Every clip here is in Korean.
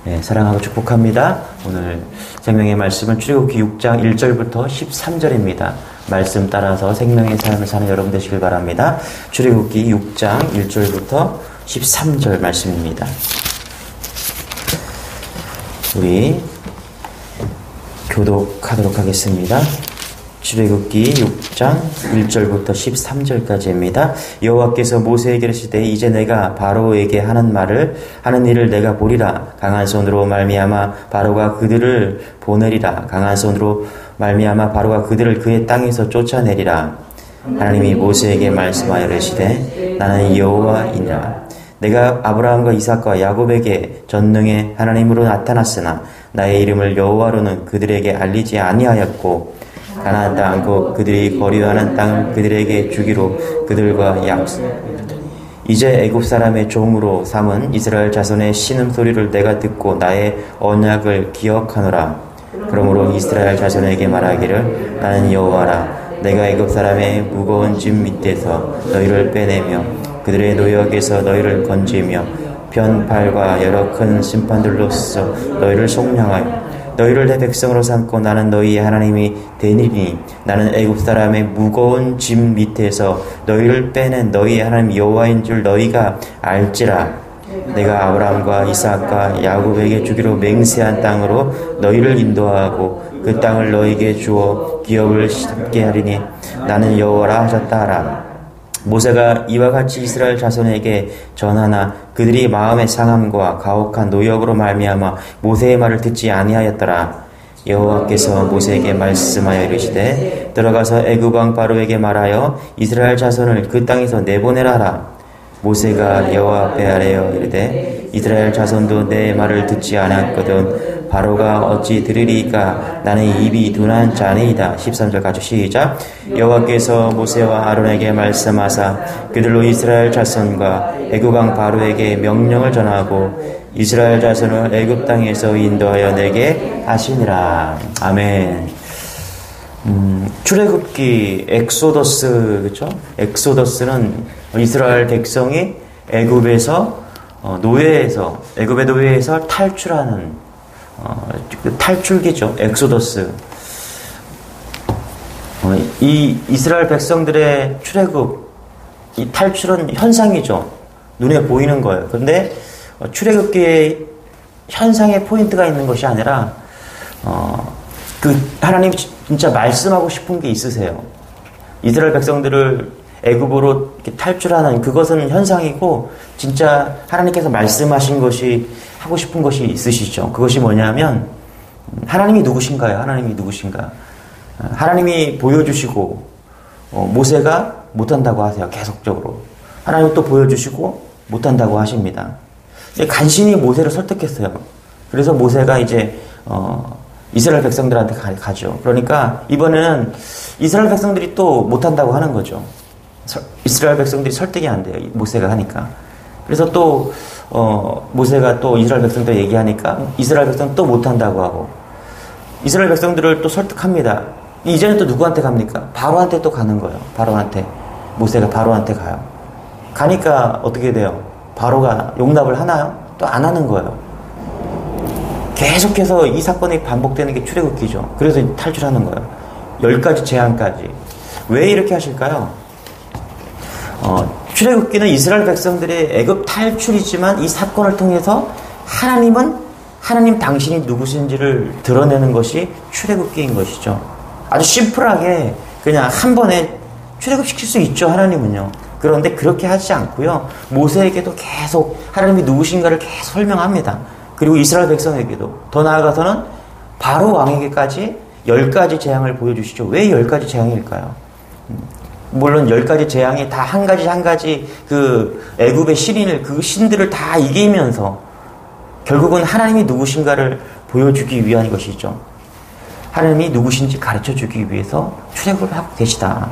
네, 사랑하고 축복합니다. 오늘 생명의 말씀은 출애굽기 6장 1절부터 13절입니다. 말씀 따라서 생명의 삶을 사는 여러분 되시길 바랍니다. 출애굽기 6장 1절부터 13절 말씀입니다. 우리 교독하도록 하겠습니다. 출애굽기 6장 1절부터 13절까지입니다. 여호와께서 모세에게 이르시되 이제 내가 바로에게 하는 일을 내가 보리라. 강한 손으로 말미암아 바로가 그들을 보내리라. 강한 손으로 말미암아 바로가 그들을 그의 땅에서 쫓아내리라. 하나님이 모세에게 말씀하여 이르시되 나는 여호와이니라. 내가 아브라함과 이삭과 야곱에게 전능의 하나님으로 나타났으나 나의 이름을 여호와로는 그들에게 알리지 아니하였고 가나안 땅 곧 그들이 거류하는 땅을 그들에게 주기로 그들과 이제 애굽 사람의 종으로 삼은 이스라엘 자손의 신음소리를 내가 듣고 나의 언약을 기억하노라. 그러므로 이스라엘 자손에게 말하기를 나는 여호와라. 내가 애굽 사람의 무거운 짐 밑에서 너희를 빼내며 그들의 노역에서 너희를 건지며 변팔과 여러 큰 심판들로서 너희를 속량하여 너희를 내 백성으로 삼고 나는 너희의 하나님이 되니니 나는 애굽 사람의 무거운 짐 밑에서 너희를 빼낸 너희의 하나님 여호와인 줄 너희가 알지라. 내가 아브라함과 이삭과 야곱에게 주기로 맹세한 땅으로 너희를 인도하고 그 땅을 너희에게 주어 기업을 심게 하리니 나는 여호와라 하셨다 하라. 모세가 이와 같이 이스라엘 자손에게 전하나 그들이 마음의 상함과 가혹한 노역으로 말미암아 모세의 말을 듣지 아니하였더라. 여호와께서 모세에게 말씀하여 이르시되 들어가서 애굽 왕 바로에게 말하여 이스라엘 자손을 그 땅에서 내보내라 하라. 모세가 여호와 앞에 아뢰어 이르되 이스라엘 자손도 내 말을 듣지 않았거든 바로가 어찌 들으리까. 나는 입이 둔한 자니이다. 13절 가죠. 시작. 여호와께서 모세와 아론에게 말씀하사 그들로 이스라엘 자손과 애굽 왕 바로에게 명령을 전하고 이스라엘 자손을 애굽 땅에서 인도하여 내게 하시니라. 아멘. 출애굽기 엑소더스, 그렇죠? 엑소더스는 이스라엘 백성이 애굽에서 애굽의 노예에서 탈출하는 탈출기죠. 엑소더스. 이 이스라엘 백성들의 출애굽, 이 탈출은 현상이죠. 눈에 보이는 거예요. 그런데 출애굽기의 현상의 포인트가 있는 것이 아니라 하나님이 진짜 말씀하고 싶은 게 있으세요. 이스라엘 백성들을 애굽으로 이렇게 탈출하는 그것은 현상이고 진짜 하나님께서 말씀하신 것이 하고 싶은 것이 있으시죠. 그것이 뭐냐면 하나님이 누구신가요? 하나님이 누구신가? 하나님이 보여주시고 모세가 못한다고 하세요. 계속적으로. 하나님이 또 보여주시고 못한다고 하십니다. 간신히 모세를 설득했어요. 그래서 모세가 이제 이스라엘 백성들한테 가죠. 그러니까 이번에는 이스라엘 백성들이 또 못한다고 하는 거죠. 이스라엘 백성들이 설득이 안 돼요. 모세가 하니까. 그래서 또 모세가 또 이스라엘 백성들 얘기하니까 이스라엘 백성은 또 못한다고 하고 이스라엘 백성들을 또 설득합니다. 이제는 또 누구한테 갑니까? 바로한테 또 가는 거예요. 바로한테. 모세가 바로한테 가요. 가니까 어떻게 돼요? 바로가 용납을 하나요? 또 안 하는 거예요. 계속해서 이 사건이 반복되는 게 출애굽기죠. 그래서 탈출하는 거예요. 10가지 재앙까지. 왜 이렇게 하실까요? 출애굽기는 이스라엘 백성들의 애굽 탈출이지만 이 사건을 통해서 하나님 당신이 누구신지를 드러내는 것이 출애굽기인 것이죠. 아주 심플하게 그냥 한 번에 출애굽시킬 수 있죠. 하나님은요. 그런데 그렇게 하지 않고요. 모세에게도 계속 하나님이 누구신가를 계속 설명합니다. 그리고 이스라엘 백성에게도 더 나아가서는 바로 왕에게까지 10가지 재앙을 보여주시죠. 왜 10가지 재앙일까요? 물론 10가지 재앙이 다 한 가지 그 애굽의 그 신들을 다 이기면서 결국은 하나님이 누구신가를 보여주기 위한 것이죠. 하나님이 누구신지 가르쳐주기 위해서 출애굽을 하고 계시다.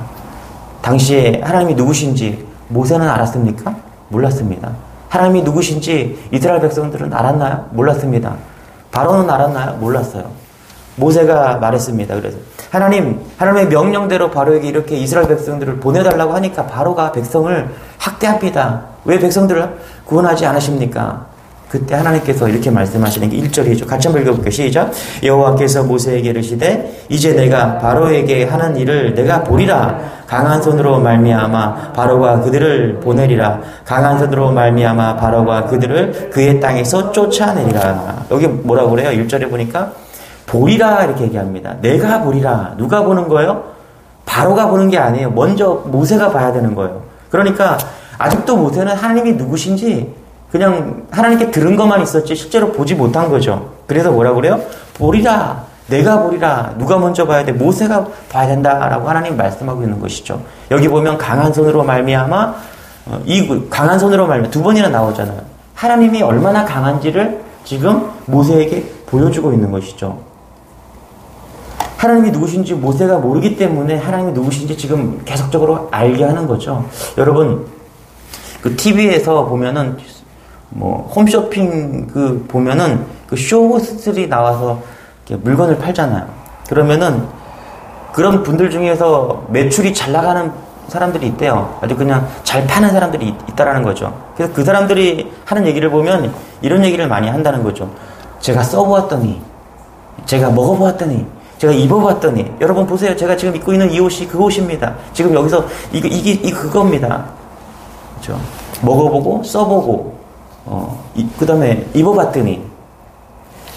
당시에 하나님이 누구신지 모세는 알았습니까? 몰랐습니다. 하나님이 누구신지 이스라엘 백성들은 알았나요? 몰랐습니다. 바로는 알았나요? 몰랐어요. 모세가 말했습니다. 그래서 하나님의 명령대로 바로에게 이렇게 이스라엘 백성들을 보내달라고 하니까 바로가 백성을 학대합니다. 왜 백성들을 구원하지 않으십니까? 그때 하나님께서 이렇게 말씀하시는 게 1절이죠. 같이 한번 읽어볼게요. 시작. 여호와께서 모세에게 이르시되 이제 내가 바로에게 하는 일을 내가 보리라. 강한 손으로 말미암아 바로가 그들을 보내리라. 강한 손으로 말미암아 바로가 그들을 그의 땅에서 쫓아내리라. 여기 뭐라고 그래요? 1절에 보니까 보리라 이렇게 얘기합니다. 내가 보리라. 누가 보는 거예요? 바로가 보는 게 아니에요. 먼저 모세가 봐야 되는 거예요. 그러니까 아직도 모세는 하나님이 누구신지 그냥 하나님께 들은 것만 있었지 실제로 보지 못한 거죠. 그래서 뭐라고 그래요? 보리라. 내가 보리라. 누가 먼저 봐야 돼? 모세가 봐야 된다라고 하나님 말씀하고 있는 것이죠. 여기 보면 강한 손으로 말미암아 이 강한 손으로 말미암아 두 번이나 나오잖아요. 하나님이 얼마나 강한지를 지금 모세에게 보여주고 있는 것이죠. 하나님이 누구신지 모세가 모르기 때문에 하나님이 누구신지 지금 계속적으로 알게 하는 거죠. 여러분 그 TV에서 보면은 뭐 홈쇼핑 그 보면은 그 쇼호스들이 나와서 물건을 팔잖아요. 그러면은 그런 분들 중에서 매출이 잘 나가는 사람들이 있대요. 아주 그냥 잘 파는 사람들이 있다라는 거죠. 그래서 그 사람들이 하는 얘기를 보면 이런 얘기를 많이 한다는 거죠. 제가 써보았더니, 제가 먹어보았더니, 제가 입어봤더니, 여러분 보세요. 제가 지금 입고 있는 이 옷이 그 옷입니다. 지금 여기서 이게 그겁니다. 그렇죠? 먹어보고 써보고 그 다음에 입어봤더니.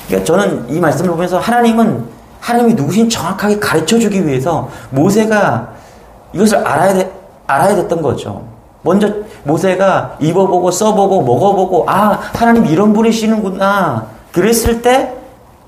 그러니까 저는 이 말씀을 보면서 하나님이 누구신 정확하게 가르쳐주기 위해서 모세가 이것을 알아야 됐던 거죠. 먼저 모세가 입어보고 써보고 먹어보고 하나님 이런 분이시는구나 그랬을 때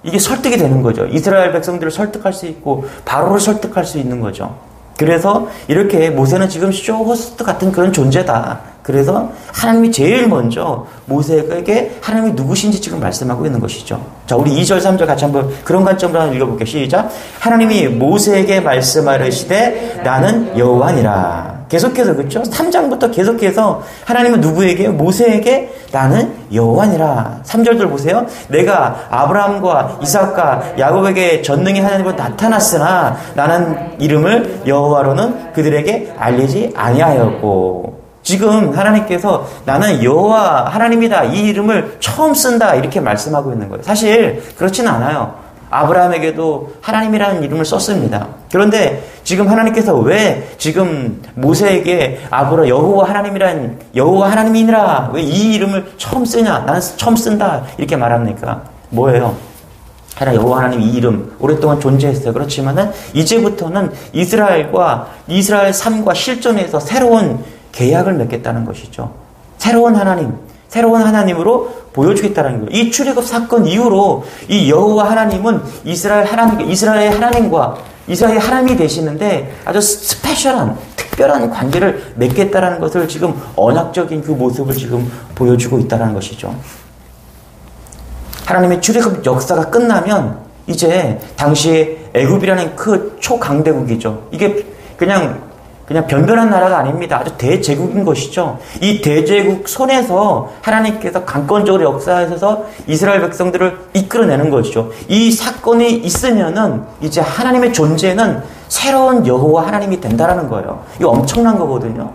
이게 설득이 되는 거죠. 이스라엘 백성들을 설득할 수 있고 바로를 설득할 수 있는 거죠. 그래서 이렇게 모세는 지금 쇼호스트 같은 그런 존재다. 그래서 하나님이 제일 먼저 모세에게 하나님이 누구신지 지금 말씀하고 있는 것이죠. 자, 우리 2절, 3절 같이 한번 그런 관점으로 한번 읽어볼게요. 시작. 하나님이 모세에게 말씀하시되 나는 여호와니라. 계속해서 그렇죠? 3장부터 계속해서 하나님은 누구에게? 모세에게 나는 여호와니라. 3절들 보세요. 내가 아브라함과 이삭과 야곱에게 전능히 하나님으로 나타났으나 나는 이름을 여호와로는 그들에게 알리지 아니하였고. 지금 하나님께서 나는 여호와 하나님이다 이 이름을 처음 쓴다 이렇게 말씀하고 있는 거예요. 사실 그렇지는 않아요. 아브라함에게도 하나님이라는 이름을 썼습니다. 그런데 지금 하나님께서 왜 지금 모세에게 여호와 하나님이니라 왜 이 이름을 처음 쓰냐? 나는 처음 쓴다 이렇게 말합니까? 뭐예요? 여호와 하나님 이 이름 오랫동안 존재했어요. 그렇지만은 이제부터는 이스라엘 삶과 실존에서 새로운 계약을 맺겠다는 것이죠. 새로운 하나님으로 보여주겠다는 거예요. 이 출애굽 사건 이후로 이 여호와 하나님은 이스라엘의 하나님과 이스라엘의 하나님이 되시는데 아주 스페셜한 특별한 관계를 맺겠다라는 것을 지금 언약적인 그 모습을 지금 보여주고 있다는 것이죠. 하나님의 출애굽 역사가 끝나면 이제 당시에 애굽이라는 그 초강대국이죠. 이게 그냥 변변한 나라가 아닙니다. 아주 대제국인 것이죠. 이 대제국 손에서 하나님께서 강권적으로 역사하셔서 이스라엘 백성들을 이끌어내는 것이죠. 이 사건이 있으면은 이제 하나님의 존재는 새로운 여호와 하나님이 된다라는 거예요. 이거 엄청난 거거든요.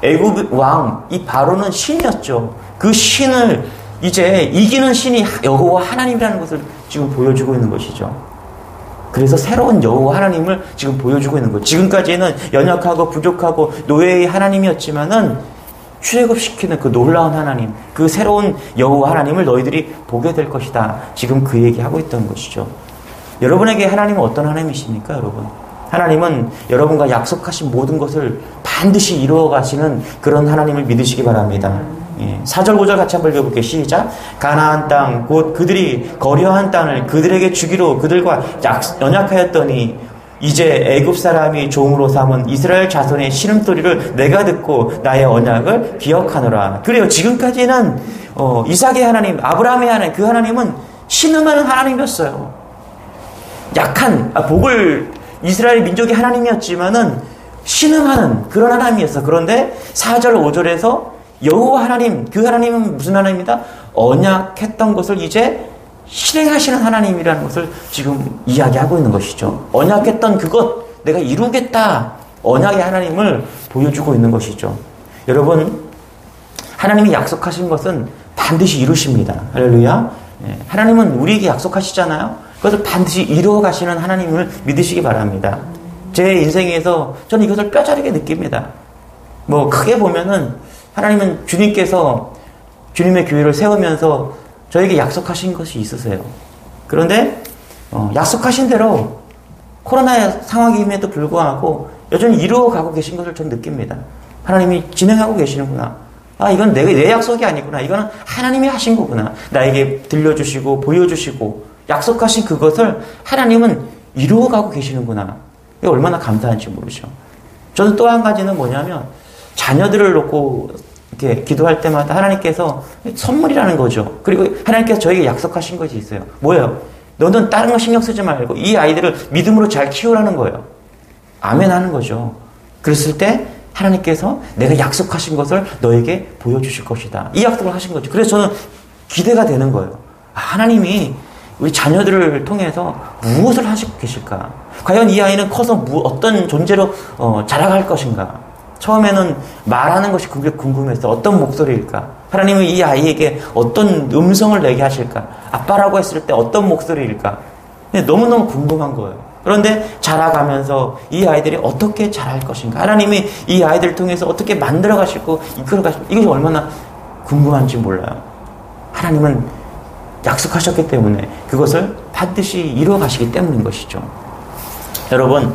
애굽 왕, 이 바로는 신이었죠. 그 신을 이제 이기는 신이 여호와 하나님이라는 것을 지금 보여주고 있는 것이죠. 그래서 새로운 여호와 하나님을 지금 보여주고 있는 거예요. 지금까지는 연약하고 부족하고 노예의 하나님이었지만은 출애굽시키는 그 놀라운 하나님, 그 새로운 여호와 하나님을 너희들이 보게 될 것이다. 지금 그 얘기하고 있던 것이죠. 여러분에게 하나님은 어떤 하나님이십니까, 여러분? 하나님은 여러분과 약속하신 모든 것을 반드시 이루어 가시는 그런 하나님을 믿으시기 바랍니다. 4절 5절 같이 한번 읽어볼게요. 시작. 가나안 땅 곧 그들이 거류한 땅을 그들에게 주기로 그들과 연약하였더니 이제 애굽 사람이 종으로 삼은 이스라엘 자손의 신음소리를 내가 듣고 나의 언약을 기억하노라. 그래요. 지금까지는 이삭의 하나님, 아브라함의 하나님, 그 하나님은 신음하는 하나님이었어요. 약한 복을 이스라엘 민족의 하나님이었지만은 신음하는 그런 하나님이었어. 그런데 4절 5절에서 여호와 하나님, 그 하나님은 무슨 하나님이다? 언약했던 것을 이제 실행하시는 하나님이라는 것을 지금 이야기하고 있는 것이죠. 언약했던 그것 내가 이루겠다. 언약의 하나님을 보여주고 있는 것이죠. 여러분, 하나님이 약속하신 것은 반드시 이루십니다. 할렐루야. 하나님은 우리에게 약속하시잖아요. 그것을 반드시 이루어 가시는 하나님을 믿으시기 바랍니다. 제 인생에서 저는 이것을 뼈저리게 느낍니다. 뭐 크게 보면은 하나님은 주님께서 주님의 교회를 세우면서 저에게 약속하신 것이 있으세요. 그런데 약속하신 대로 코로나 상황임에도 불구하고 여전히 이루어가고 계신 것을 저는 느낍니다. 하나님이 진행하고 계시는구나. 아, 이건 내 약속이 아니구나. 이거는 하나님이 하신 거구나. 나에게 들려주시고 보여주시고 약속하신 그것을 하나님은 이루어가고 계시는구나. 이게 얼마나 감사한지 모르죠. 저는 또 한 가지는 뭐냐면 자녀들을 놓고 이렇게 기도할 때마다 하나님께서 선물이라는 거죠. 그리고 하나님께서 저에게 약속하신 것이 있어요. 뭐예요? 너는 다른 거 신경 쓰지 말고 이 아이들을 믿음으로 잘 키우라는 거예요. 아멘 하는 거죠. 그랬을 때 하나님께서 내가 약속하신 것을 너에게 보여주실 것이다. 이 약속을 하신 거죠. 그래서 저는 기대가 되는 거예요. 하나님이 우리 자녀들을 통해서 무엇을 하시고 계실까? 과연 이 아이는 커서 어떤 존재로 자라갈 것인가? 처음에는 말하는 것이 그게 궁금했어. 어떤 목소리일까? 하나님은 이 아이에게 어떤 음성을 내게 하실까? 아빠라고 했을 때 어떤 목소리일까? 너무너무 궁금한 거예요. 그런데 자라가면서 이 아이들이 어떻게 자랄 것인가? 하나님이 이 아이들을 통해서 어떻게 만들어 가시고 이끌어 가시고 이것이 얼마나 궁금한지 몰라요. 하나님은 약속하셨기 때문에 그것을 반드시 이루어 가시기 때문인 것이죠. 여러분,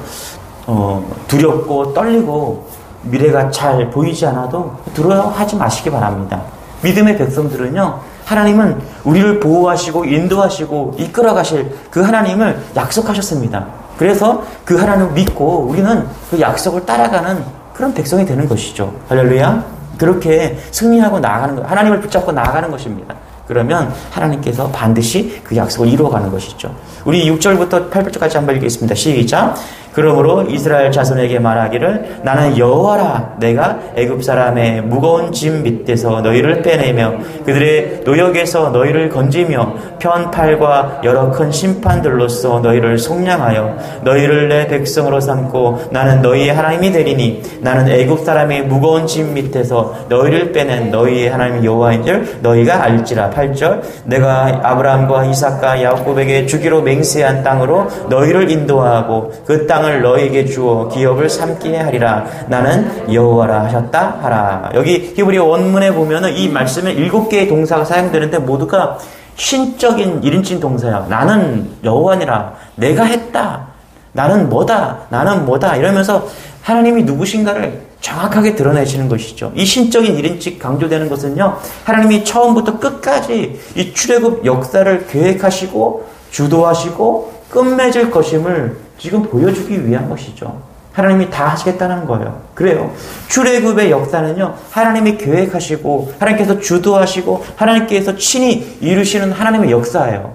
두렵고 떨리고 미래가 잘 보이지 않아도 두려워하지 마시기 바랍니다. 믿음의 백성들은요, 하나님은 우리를 보호하시고 인도하시고 이끌어 가실 그 하나님을 약속하셨습니다. 그래서 그 하나님을 믿고 우리는 그 약속을 따라가는 그런 백성이 되는 것이죠. 할렐루야. 그렇게 승리하고 나아가는 것, 하나님을 붙잡고 나아가는 것입니다. 그러면 하나님께서 반드시 그 약속을 이루어가는 것이죠. 우리 6절부터 8절까지 한번 읽겠습니다. 시작. 그러므로 이스라엘 자손에게 말하기를 나는 여호와라. 내가 애굽 사람의 무거운 짐 밑에서 너희를 빼내며 그들의 노역에서 너희를 건지며 편팔과 여러 큰 심판들로서 너희를 속량하여 너희를 내 백성으로 삼고 나는 너희의 하나님이 되리니 나는 애굽 사람의 무거운 짐 밑에서 너희를 빼낸 너희의 하나님 여호와인 줄 너희가 알지라. 8절. 내가 아브라함과 이삭과 야곱에게 주기로 맹세한 땅으로 너희를 인도하고 그 땅을 너희에게 주어 기업을 삼게 하리라. 나는 여호와라 하셨다 하라. 여기 히브리 원문에 보면은 이 말씀에 7개의 동사가 사용되는데 모두가 신적인 1인칭 동사야. 나는 여호와니라. 내가 했다. 나는 뭐다. 나는 뭐다. 이러면서 하나님이 누구신가를 정확하게 드러내시는 것이죠. 이 신적인 1인칭 강조되는 것은요, 하나님이 처음부터 끝까지 이 출애굽 역사를 계획하시고 주도하시고 끝맺을 것임을 지금 보여주기 위한 것이죠. 하나님이 다 하시겠다는 거예요. 그래요. 출애굽의 역사는요, 하나님이 계획하시고 하나님께서 주도하시고 하나님께서 친히 이루시는 하나님의 역사예요.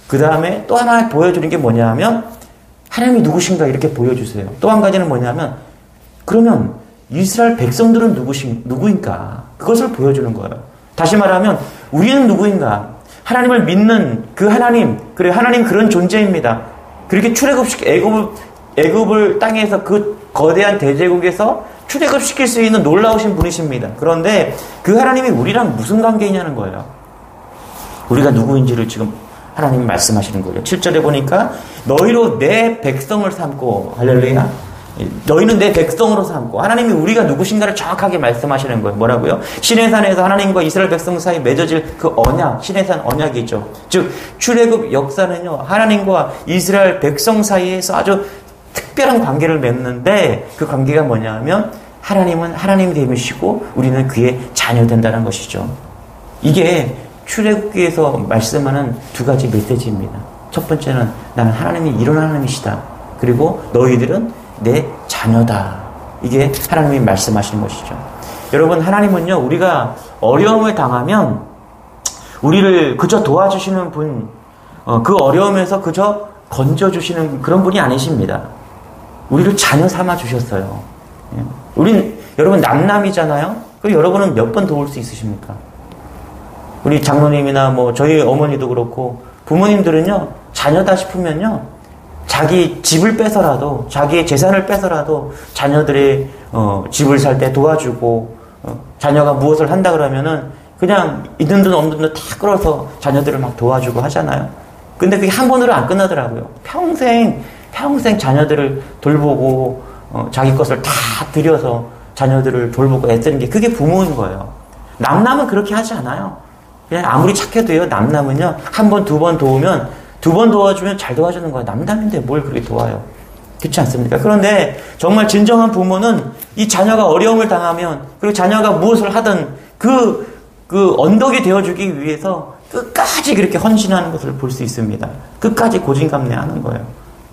그 다음에 또 하나 보여주는 게 뭐냐면 하나님이 누구신가 이렇게 보여주세요. 또 한 가지는 뭐냐면 그러면 이스라엘 백성들은 누구인가? 그것을 보여주는 거예요. 다시 말하면 우리는 누구인가? 하나님을 믿는 그 하나님, 그래 하나님 그런 존재입니다. 그렇게 출애굽시키 애굽을 땅에서 그 거대한 대제국에서 출애굽시킬 수 있는 놀라우신 분이십니다. 그런데 그 하나님이 우리랑 무슨 관계이냐는 거예요. 우리가 누구인지를 지금 하나님이 말씀하시는 거예요. 7절에 보니까 너희로 내 백성을 삼고 할렐루야. 너희는 내 백성으로 삼고 하나님이 우리가 누구신가를 정확하게 말씀하시는 거예요. 뭐라고요? 시내산에서 하나님과 이스라엘 백성 사이 맺어질 그 언약, 시내산 언약이죠. 즉 출애굽 역사는요, 하나님과 이스라엘 백성 사이에서 아주 특별한 관계를 맺는데 그 관계가 뭐냐면 하나님은 하나님이 되시고 우리는 그의 자녀 된다는 것이죠. 이게 출애굽기에서 말씀하는 두 가지 메시지입니다. 첫 번째는 나는 하나님이 이런 하나님이시다. 그리고 너희들은 내 자녀다. 이게 하나님이 말씀하시는 것이죠. 여러분, 하나님은요, 우리가 어려움을 당하면 우리를 그저 도와주시는 분, 그 어려움에서 그저 건져주시는 그런 분이 아니십니다. 우리를 자녀 삼아 주셨어요. 우린 여러분 남남이잖아요. 그 여러분은 몇 번 도울 수 있으십니까? 우리 장로님이나 뭐 저희 어머니도 그렇고 부모님들은요, 자녀다 싶으면요, 자기 집을 빼서라도 자기의 재산을 빼서라도 자녀들이 집을 살 때 도와주고 자녀가 무엇을 한다 그러면은 그냥 있는 돈 없는 돈 다 끌어서 자녀들을 막 도와주고 하잖아요. 근데 그게 한 번으로 안 끝나더라고요. 평생 자녀들을 돌보고 자기 것을 다 들여서 자녀들을 돌보고 애쓰는 게 그게 부모인 거예요. 남남은 그렇게 하지 않아요. 그냥 아무리 착해도요. 남남은요. 한 번, 두 번 도우면 두 번 도와주면 잘 도와주는 거예요. 남남인데 뭘 그렇게 도와요. 그렇지 않습니까? 그런데 정말 진정한 부모는 이 자녀가 어려움을 당하면 그리고 자녀가 무엇을 하든 그 언덕이 되어주기 위해서 끝까지 그렇게 헌신하는 것을 볼 수 있습니다. 끝까지 고진감래하는 거예요.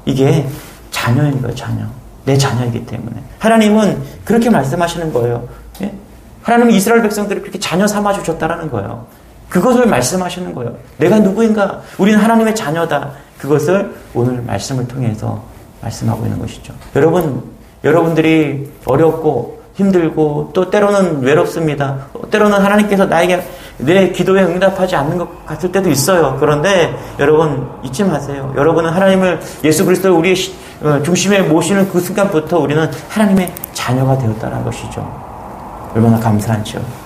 이게 자녀인 거예요. 자녀. 내 자녀이기 때문에. 하나님은 그렇게 말씀하시는 거예요. 예? 하나님은 이스라엘 백성들을 그렇게 자녀 삼아주셨다라는 거예요. 그것을 말씀하시는 거예요. 내가 누구인가? 우리는 하나님의 자녀다. 그것을 오늘 말씀을 통해서 말씀하고 있는 것이죠. 여러분들이 어렵고 힘들고 또 때로는 외롭습니다. 때로는 하나님께서 나에게 내 기도에 응답하지 않는 것 같을 때도 있어요. 그런데 여러분 잊지 마세요. 여러분은 하나님을 예수 그리스도를 우리의 중심에 모시는 그 순간부터 우리는 하나님의 자녀가 되었다는 것이죠. 얼마나 감사한지요.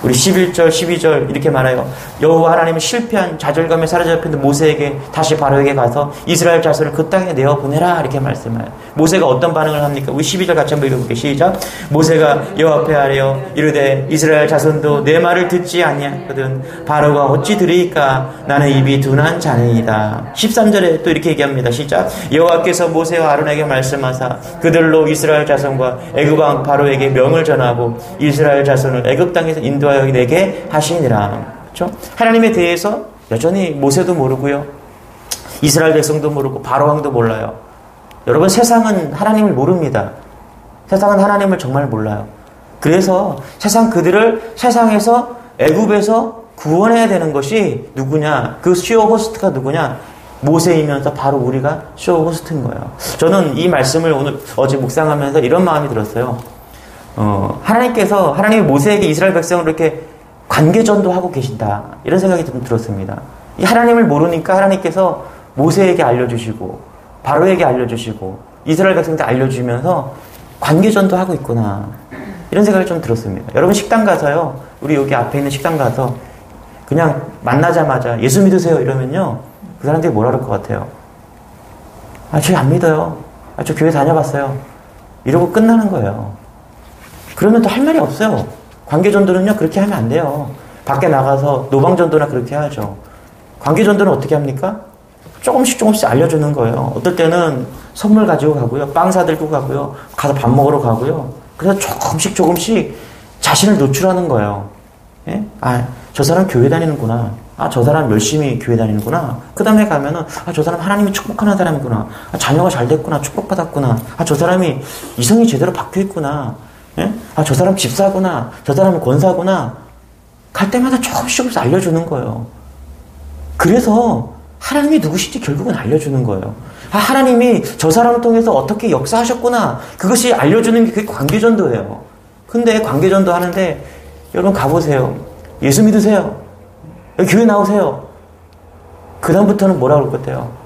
우리 11절, 12절 이렇게 말해요. 여호와 하나님은 실패한 좌절감에 사로잡힌 모세에게 다시 바로에게 가서 이스라엘 자손을 그 땅에 내어보내라 이렇게 말씀해요. 모세가 어떤 반응을 합니까? 우리 12절 같이 한번 읽어볼게요. 시작. 모세가 여호와 앞에 아뢰어 이르되 이스라엘 자손도 내 말을 듣지 아니하거든 바로가 어찌 들으리까 나는 입이 둔한 자니이다. 13절에 또 이렇게 얘기합니다. 시작. 여호와께서 모세와 아론에게 말씀하사 그들로 이스라엘 자손과 애굽 왕 바로에게 명을 전하고 이스라엘 자손을 애굽 땅에서 인도하여 내게 하시니라. 그렇죠? 하나님에 대해서 여전히 모세도 모르고요. 이스라엘 백성도 모르고 바로 왕도 몰라요. 여러분 세상은 하나님을 모릅니다. 세상은 하나님을 정말 몰라요. 그래서 그들을 세상에서 애굽에서 구원해야 되는 것이 누구냐? 그 쇼 호스트가 누구냐? 모세이면서 바로 우리가 쇼 호스트인 거예요. 저는 이 말씀을 어제 묵상하면서 이런 마음이 들었어요. 하나님이 모세에게 이스라엘 백성을 이렇게 관계전도 하고 계신다. 이런 생각이 좀 들었습니다. 이 하나님을 모르니까 하나님께서 모세에게 알려주시고, 바로에게 알려주시고, 이스라엘 백성한테 알려주면서 관계전도 하고 있구나. 이런 생각이 좀 들었습니다. 여러분 식당 가서요, 우리 여기 앞에 있는 식당 가서 그냥 만나자마자 예수 믿으세요 이러면요, 그 사람들이 뭐라 그럴 것 같아요? 저희 안 믿어요. 저 교회 다녀봤어요. 이러고 끝나는 거예요. 그러면 또 할 말이 없어요. 관계전도는요, 그렇게 하면 안 돼요. 밖에 나가서 노방전도나 그렇게 해야죠. 관계전도는 어떻게 합니까? 조금씩 알려주는 거예요. 어떨 때는 선물 가지고 가고요. 빵 사들고 가고요. 가서 밥 먹으러 가고요. 그래서 조금씩 자신을 노출하는 거예요. 예? 저 사람 교회 다니는구나. 저 사람 열심히 교회 다니는구나. 그 다음에 가면은, 저 사람 하나님이 축복하는 사람이구나. 자녀가 잘 됐구나. 축복받았구나. 저 사람이 이성이 제대로 박혀있구나. 예? 저 사람 집사구나. 저 사람은 권사구나. 갈 때마다 조금씩 알려주는 거예요. 그래서 하나님이 누구신지 결국은 알려주는 거예요. 하나님이 저 사람을 통해서 어떻게 역사하셨구나. 그것이 알려주는 게 그게 관계전도예요. 근데 관계전도 하는데 여러분 가보세요. 예수 믿으세요. 여기 교회 나오세요. 그 다음부터는 뭐라고 그럴 것 같아요?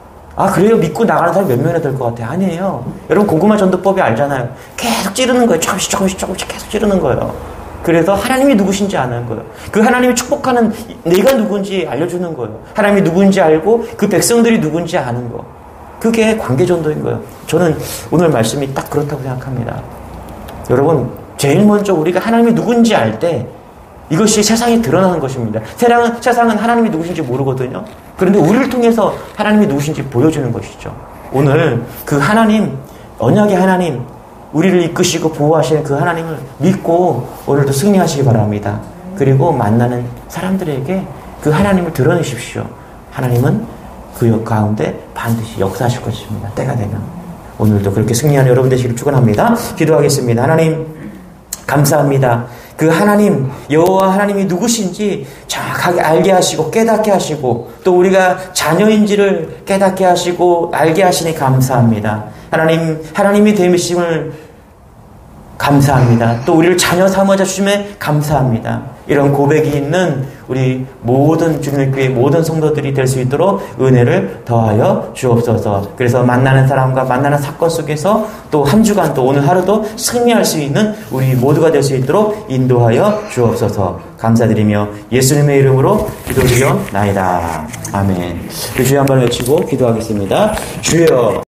그래요? 믿고 나가는 사람이 몇 명이나 될 것 같아요? 아니에요. 여러분 고구마 전도법이 알잖아요. 계속 찌르는 거예요. 조금씩 계속 찌르는 거예요. 그래서 하나님이 누구신지 아는 거예요. 그 하나님이 축복하는 내가 누군지 알려주는 거예요. 하나님이 누군지 알고 그 백성들이 누군지 아는 거. 그게 관계전도인 거예요. 저는 오늘 말씀이 딱 그렇다고 생각합니다. 여러분 제일 먼저 우리가 하나님이 누군지 알 때 이것이 세상에 드러나는 것입니다. 세상은 하나님이 누구신지 모르거든요. 그런데 우리를 통해서 하나님이 누구신지 보여주는 것이죠. 오늘 그 하나님, 언약의 하나님, 우리를 이끄시고 보호하시는 그 하나님을 믿고 오늘도 승리하시기 바랍니다. 그리고 만나는 사람들에게 그 하나님을 드러내십시오. 하나님은 그 가운데 반드시 역사하실 것입니다. 때가 되면. 오늘도 그렇게 승리하는 여러분 되시길 축원합니다. 기도하겠습니다. 하나님 감사합니다. 그 하나님, 여호와 하나님이 누구신지 정확하게 알게 하시고 깨닫게 하시고 또 우리가 자녀인지를 깨닫게 하시고 알게 하시니 감사합니다. 하나님이 되심을 감사합니다. 또 우리를 자녀 삼아 주심에 감사합니다. 이런 고백이 있는 우리 모든 주님의 교회 모든 성도들이 될 수 있도록 은혜를 더하여 주옵소서. 그래서 만나는 사람과 만나는 사건 속에서 또 한 주간 또 오늘 하루도 승리할 수 있는 우리 모두가 될 수 있도록 인도하여 주옵소서. 감사드리며 예수님의 이름으로 기도드리옵나이다. 아멘. 주여 한번 외치고 기도하겠습니다. 주여.